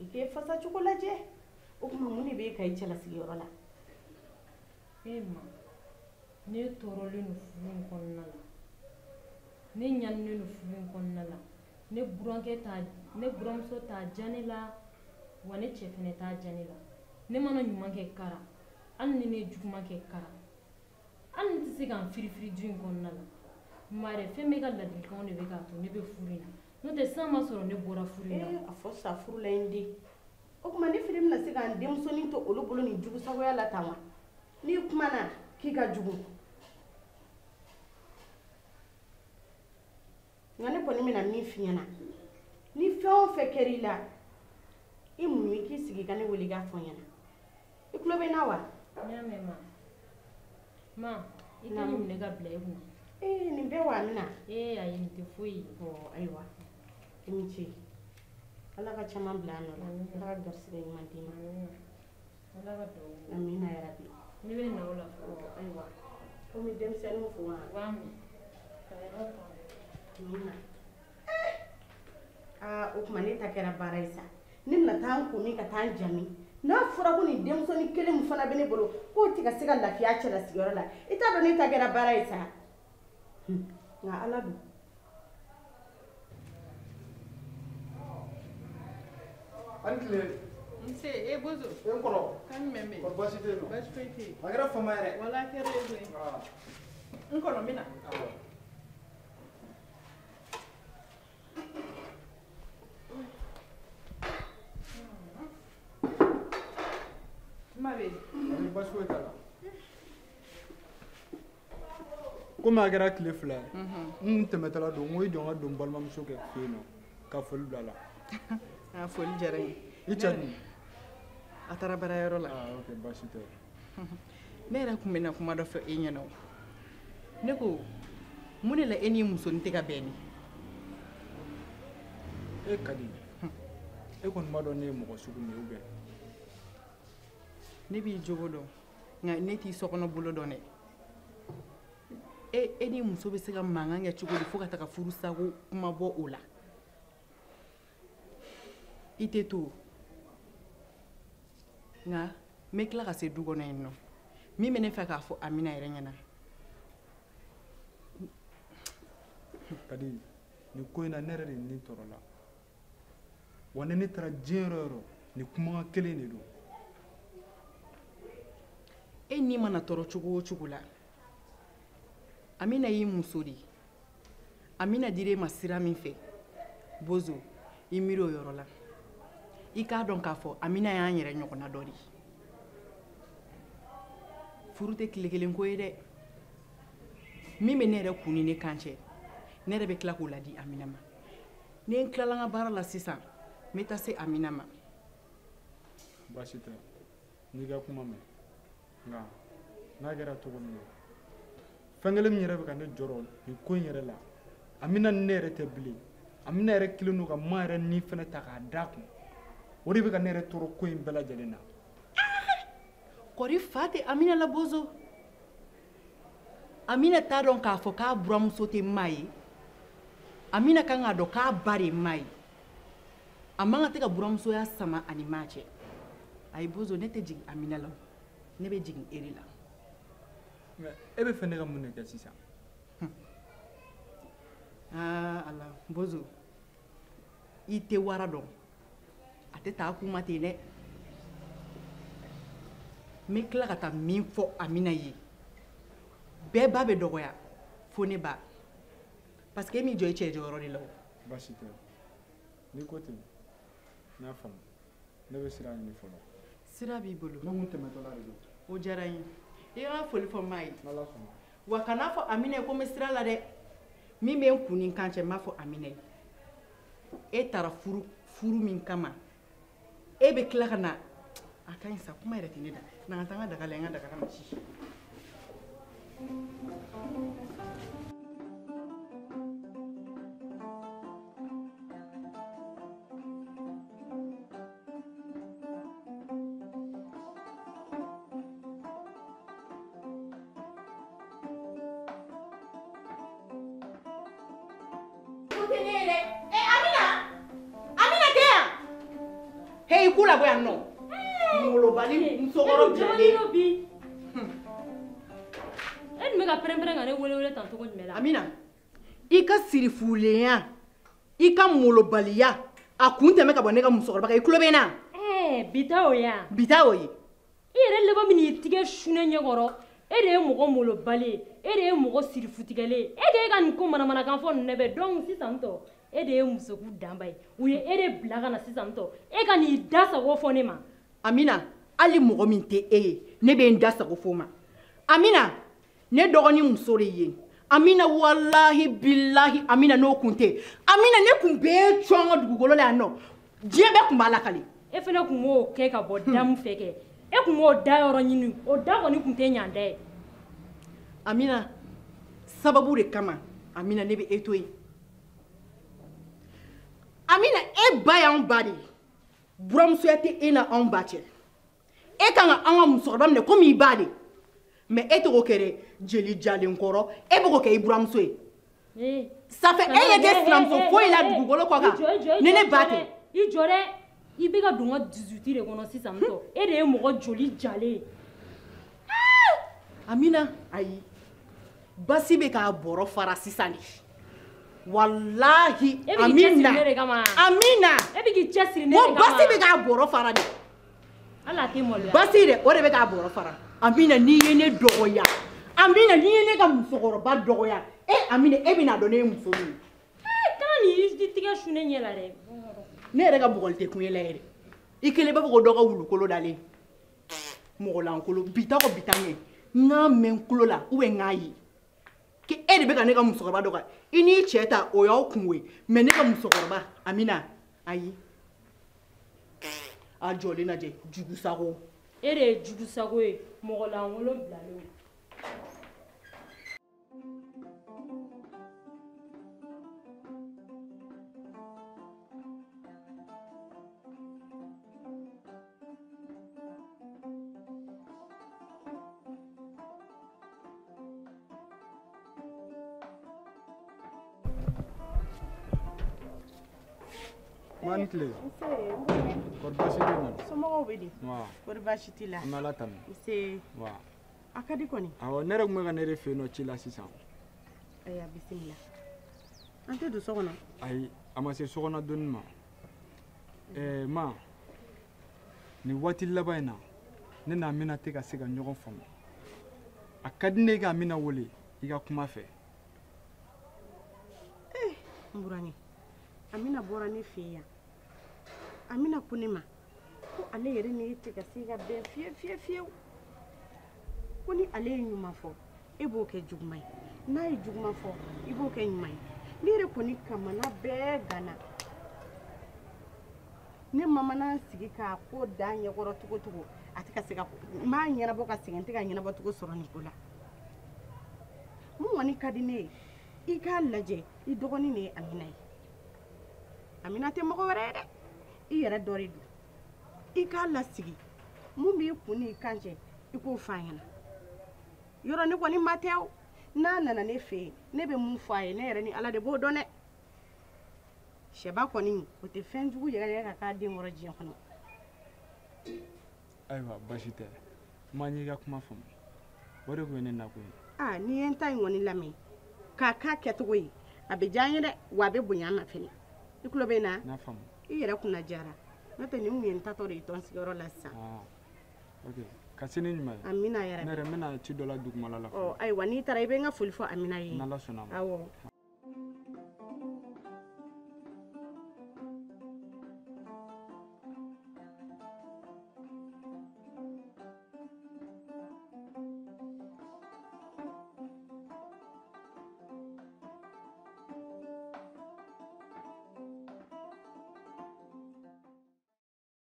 I k'e fasa cogo lajɛ o kuma mun de b'e ka I cɛla sigiyɔrɔ la ma ne tɔɔrɔlen don furu in kɔnɔna la ne ɲaninen don furu in kɔnɔna la ne buramuso t'a diya ne la wa ne cɛ fɛnɛ t'a diya ne la ne mana ɲuman kɛ kara hali ni ne ye juguman kɛ kara hali ni tɛ se k'an firifiri du in kɔnɔna la mare fɛn bɛ ka ladilikanw de bɛ k'a to ne bɛ furu in na n'o tɛ san ma sɔrɔ ne bɔra furu in na a fɔ sa furu la n den o kuma ne fili bɛna se k'an denmusonin to olu bolo nin jugu sagoya la tan wa n'i kumana k'i ka jugu nka ne kɔni bɛna min f'i ɲɛna ni fɛn o fɛn kɛra I la I muɲu I k'i sigi ka ne wele I k'a fɔ n ɲɛna I tulo bɛ n na wa n y'a mɛn ma I tɛ nin minɛ ka bila I kunna nin bɛɛ wa Amina ayi nin tɛ foyi ye ayiwa I ni ce Ala ka caman bila a nɔ la Ala ka garisɛgɛ ɲuman d'i ma Ala ka dugawu amina yarabi ne bɛ na o la ayiwa komi denmisɛnninw fo wa b'a mɛn ka yɔrɔ amina o kuma ne ta kɛra baara ye sa ne bɛna taa n ko min ka taa n jami n'a fɔra ko nin denmusonin kelen min fana bɛ ne bolo k'o tɛ ka se ka lafiya cɛla sigiyɔrɔ la I t'a dɔn ne ta kɛra baara ye sa nka Ala don Ani tile nse bozo n kɔrɔ kan mɛn bɛ ko baasi tɛ yen nɔ baasi foyi tɛ yen a kɛra fama yɛrɛ wala a kɛra e don n kɔnɔ min na ma bɛ ani baasi foyi t'a la komi a kɛra tile fila ye n tɛmɛtɔla don n ko I jɔ n ka don n balimamuso kɛ fɛ yen nɔ ka foli bila a la a foli diyara n ye I cɛ dun a taara baarayɔrɔ la ok baasi tɛ ne yɛrɛ tun bɛna kuma dɔ fɔ e ɲɛna ne ko mun de la e n'i musonin tɛ ka bɛn ni e ka di e kɔni b'a dɔn ne ye mɔgɔ sugu min ye ou bien ne b'i jogo dɔn nka ne t'i sokɔnɔ bolo dɔn dɛ e ni muso bɛ se ka mankan kɛ cogo di fo ka taga furu sago kuma bɔ o la I tɛ to nka n bɛ tila ka se du kɔnɔ yen nɔ min bɛ ne fɛ k'a fɔ Amina yɛrɛ ɲɛna Kadi nin ko in na ne yɛrɛ de nin tɔɔrɔ la wa ni ne taara diɲɛ yɔrɔ o yɔrɔ nin kumakan kelen de don e ni mana tɔɔrɔ cogo o cogo la Amina y'i muso de ye Amina dir'e ma sira min fɛ bozo I miiri o yɔrɔ la I k'a dɔn k'a fɔ Amina y'an yɛrɛ ɲɔgɔnna dɔ de ye furu tɛ tile kelen ko ye dɛ min bɛ ne yɛrɛ kun ni ne kan cɛ ne yɛrɛ bɛ tila k'o ladi Amina ma ni n tilala n ka baara la sisan n bɛ taa se Amina ma baasi tɛ n'i ka kuma mɛn nka n'a kɛra cogo min na fɛn kelen min yɛrɛ bɛ ka ne jɔrɔ nin ko in yɛrɛ la Amina ni ne yɛrɛ tɛ bilen Amina yɛrɛ kelen don ka maa yɛrɛ ni fɛnɛ ta k'a d'a kun o de bɛ ka ne yɛrɛ tɔɔrɔ ko in bɛɛ lajɛlen na kɔri fa tɛ Amina la bozo Amina t'a dɔn k'a fɔ k'a buramuso tɛ maa ye Amina kan k'a dɔn k'a ba de ye maa ye a man kan tɛ ka buramusoya sama ani maa cɛ ayi bozo ne tɛ jigin Amina la ne bɛ jigin e de la mɛ e bɛ fɛ ne ka mun de kɛ sisan ala bozo I tɛ wara dɔn a tɛ taa kuma ten dɛ n bɛ tila ka taa min fɔ Amina ye bɛɛ ba bɛ dɔgɔya fo ne ba parce que e m'i jɔ I cɛ jɔyɔrɔ de la o baasi tɛ n'i ko ten n y'a faamu ne bɛ sira ɲini fɔlɔ sira b'i bolo ne kun tɛmɛtɔla de don o diyara n ye I ka foli fɔ maa ye n'Ala sɔnna wa kana fɔ Amina ye ko n bɛ sira la dɛ min bɛ n kun ni n kan cɛ n b'a fɔ Amina ye e taara furu min kama e bɛ tila ka na a ka ɲi sa kuma yɛrɛ tɛ ne da na ka taa n ka daga la n ka daga na ci Hey, kula boy no. Molo bali musokoro bi. Me ka prendre ngane wele tanto ko mela. Amina. Ika sirifuleya. Ika molo baliya. Akunte me ka bonne ka musokoro ba ka ikulo bena. Bita oya. Bita oyi. Ire leba mini tige shune nyegoro. Ere mogo molo bali. Ere mogo sirifutigale. Ege ka nko mana kan fo nebe donc sisan to. Ede musoku dambai. Uye ere blaga na sisan to. E ka ni dasa wo fo ne ma. Amina, ali mogo min te ne be ndasa ko fo ma. Amina, ne dogoni muso de ye. Amina wallahi billahi Amina no kunte. Amina ne kun be chongo dugugolo la no. Dieu be kun bala kali. E fene kun mo ke ka bo dam feke. E kun mo da yoro nyinu. O da ko ni kun te nyande. Amina, sababu de kama Amina ne be etoyi. Amina e ba ya on badi. Buramuso yate ena on bache. E kanga anga musokba mne komi ibadi. Mais et to kere jeli jalen koro e boko ke buramuso e. Ça fait e yete slamso fo ila dugolo ko ka. Nene bate. I jore i be ka dunga 18 de kono sisan to. E de mo ko joli jale. Amina ayi. Basi be ka boro fara sisani. Wallahi Amina. Amina. E bi ki chesiri ne kama. Basi be ka boro fara de. Ala ti mo lo. Basi de o de be ka boro fara. Amina ni yene dogoya. Amina ni yene ka musokoro ba dogoya. Amina e bina donne muso ni. Kan ni di tiga shune nyela de. Ne yɛrɛ ka bugɔli tɛ kun ye la yɛrɛ. I kelen b'a fɔ ko dɔ ka wulukolo dalen. Mɔgɔlankolo bita ko bita ɲɛ. N k'a mɛn kulo la ou bien n k'a ye. Ke e de bɛ ka ne ka musokɔrɔba dɔgɔya. I n'i cɛ ta o y'aw kungo ye. Mais ne ka musokɔrɔba Amina ayi. A jɔlen lajɛ jugu sago. E de ye jugu sago ye mɔgɔlankolo bilalen. Mantle. Kor basi dina. Somɔgɔw bɛ di? Wa. Kori baasi t'i la? An bɛ Ala tanu. Nse. Wa. A ka di kɔni? Awɔ ne yɛrɛ kun bɛ ka ne de fɛ yen nɔ ci la sisan. Ayiwa bisimila. An tɛ don so kɔnɔ? Ayi a ma se so kɔnɔ donni ma. Ma nin waati laban in na ne n'a Amina tɛ ka se ka ɲɔgɔn faamu. A ka di ne ka Amina wele i ka kuma fɛ. N burankɛ Amina bɔra ne fɛ yan. Amina ko ne ma ko ale yɛrɛ ni e tɛ ka se ka bɛn fiyewu. Ko ni ale ye ɲuman fɔ e b'o kɛ juguman ye. N'a ye juguman fɔ i b'o kɛ ɲuman ye. Ne yɛrɛ kɔni kamana bɛɛ gana. Ne mamana sigi k'a ko da ɲɛkɔrɔ cogo a tɛ ka se ka n b'a ɲɛnabɔ ka segin n tɛ ka ɲɛnabɔ cogo sɔrɔ nin ko la. Mun kɔni ka di ne ye i k'a lajɛ i dɔgɔnin de ye Amina ye. Amina tɛ mɔgɔ wɛrɛ ye dɛ. I yɛrɛ dɔ de don. I k'a lasigi mun b'i kun n'i kan cɛ i k'o f'a ɲɛna. Yɔrɔ ne kɔni ma tɛ o. N'a nana ne fɛ yen ne bɛ mun fɔ a ye ne yɛrɛ ni Ala de b'o dɔn dɛ. Sɛba kɔni o tɛ fɛn jugu yɛrɛ ka k'a den wɔrɔ diɲɛ kɔnɔ. Ayiwa basi tɛ. Ma ɲɛ i ka kuma faamu. O de kun ye ne nakun ye. N'i ye n ta in kɔni lamɛn k'a k'a kɛcogo ye a bɛ diya n ye dɛ wa a bɛ bonya n ma fɛnɛ. I tulo bɛ n na? N'a faamu. I yɛrɛ kunna jara. N'o tɛ nin kun ye n tatɔ de ye tɔn sigiyɔrɔ la sisan. Ok ka se ni ɲuman ye. Amina yɛrɛ. Ne yɛrɛ n bɛna ci dɔ la dugumala la. Ayiwa n'i taara i bɛ n ka foli fɔ Amina ye. N'Ala sɔnna ma. Awɔ.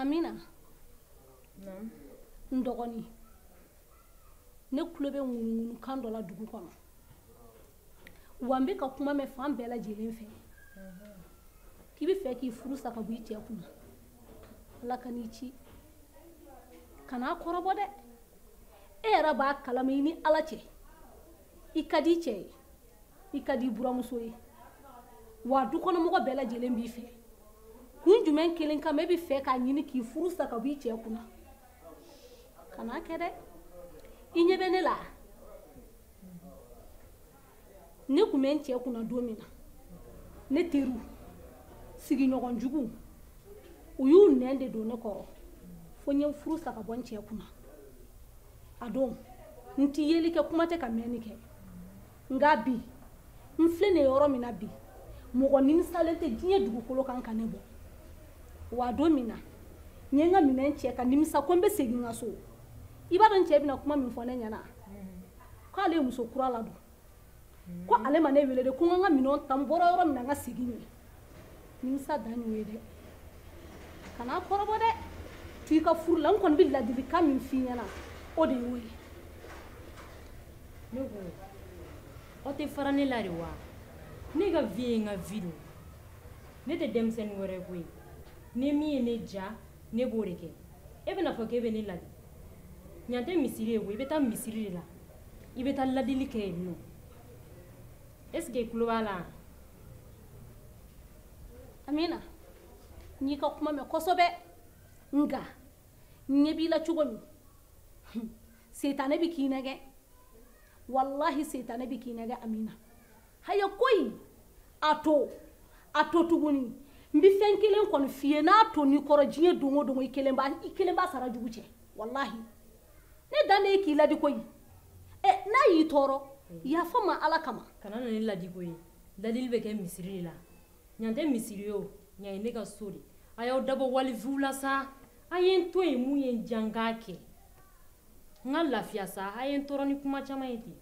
Amina. N dɔgɔnin ne tulo bɛ ŋunuŋunu kan dɔ la dugu kɔnɔ wa n bɛ ka kuma mɛn fan bɛɛ lajɛlen fɛ k'i bɛ fɛ k'i furu sa ka bɔ i cɛ kun Ala ka n'i ci kana kɔrɔbɔ dɛ e yɛrɛ b'a kalama i ni Ala cɛ i ka di i cɛ ye i ka di i buramuso ye wa dukɔnɔmɔgɔ bɛɛ lajɛlen b'i fɛ kun jumɛn kelen kama e bɛ fɛ k'a ɲini k'i furu sa ka bɔ i cɛ kunna kana kɛ dɛ i ɲɛ bɛ ne la ne kun bɛ n cɛ kunna don min na ne teriw sigiɲɔgɔn jugu u y'u nɛn de don ne kɔrɔ fo n ye furu sa ka bɔ n cɛ kunna a don n tɛ yeli kɛ kuma tɛ ka mɛnni kɛ nka bi n filɛ nin ye yɔrɔ min na bi mɔgɔ nimisalen tɛ diɲɛ dugukolo kan ka ne bɔ wa don min na n ye n ka minɛn cɛ ka nimisa ko n bɛ segin n ka so i b'a dɔn n cɛ bɛna kuma min fɔ ne ɲɛna k'ale ye muso kura ladon ko ale ma ne wele de ko n ka n ka minɛnw ta n bɔra yɔrɔ min na n ka segin yen nimisa dan y'o ye dɛ kana kɔrɔbɔ dɛ to i ka furu la n kɔni bɛ ladilikan min f'i ɲɛna o de y'o ye ne ko aw tɛ fara ne la de wa ne ka vie ye n ka vie don ne tɛ denmisɛnnin wɛrɛ koyi ni min ye ne ja ne b'o de kɛ e bɛna fɔ k'e bɛ ne ladi ɲan tɛ misiri ye koyi i bɛ taa misiri de la i bɛ taa ladili kɛ yen nɔ est ce que i tulo b'a la Amina n y'i ka kuma mɛn kosɛbɛ nka n ɲɛ b'i la cogo min setanɛ bɛ k'i nɛgɛ wallahi setanɛ bɛ k'i nɛgɛ Amina haya koyi a to tuguni n bɛ fɛn kelen kɔni f'i ye n'a to n'i kɔrɔ diɲɛ don o don i kelen b'a sara jugu cɛ wallahi ne dan de ye k'i ladi koyi n'a y'i tɔɔrɔ yafa ma ala kama kana na ne ladi koyi ladili bɛ kɛ misiri de la ɲan tɛ misiri ye o ɲan ye ne ka so de a y'aw dabɔ walifiw la sa a ye n to yen mun ye n jan k'a kɛ n ka lafiya sa a ye n tɔɔrɔ ni kuma caman ye ten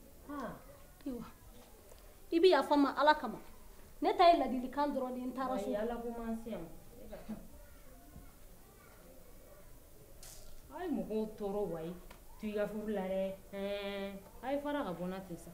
ayiwa i bɛ yafa ma ala kama ne ta ye ladilikan dɔrɔn de ye n taara so ala ko m'an se yan a ye mɔgɔw tɔɔrɔ wayi to i ka furu la dɛ a ye fara ka bɔ n na ten sa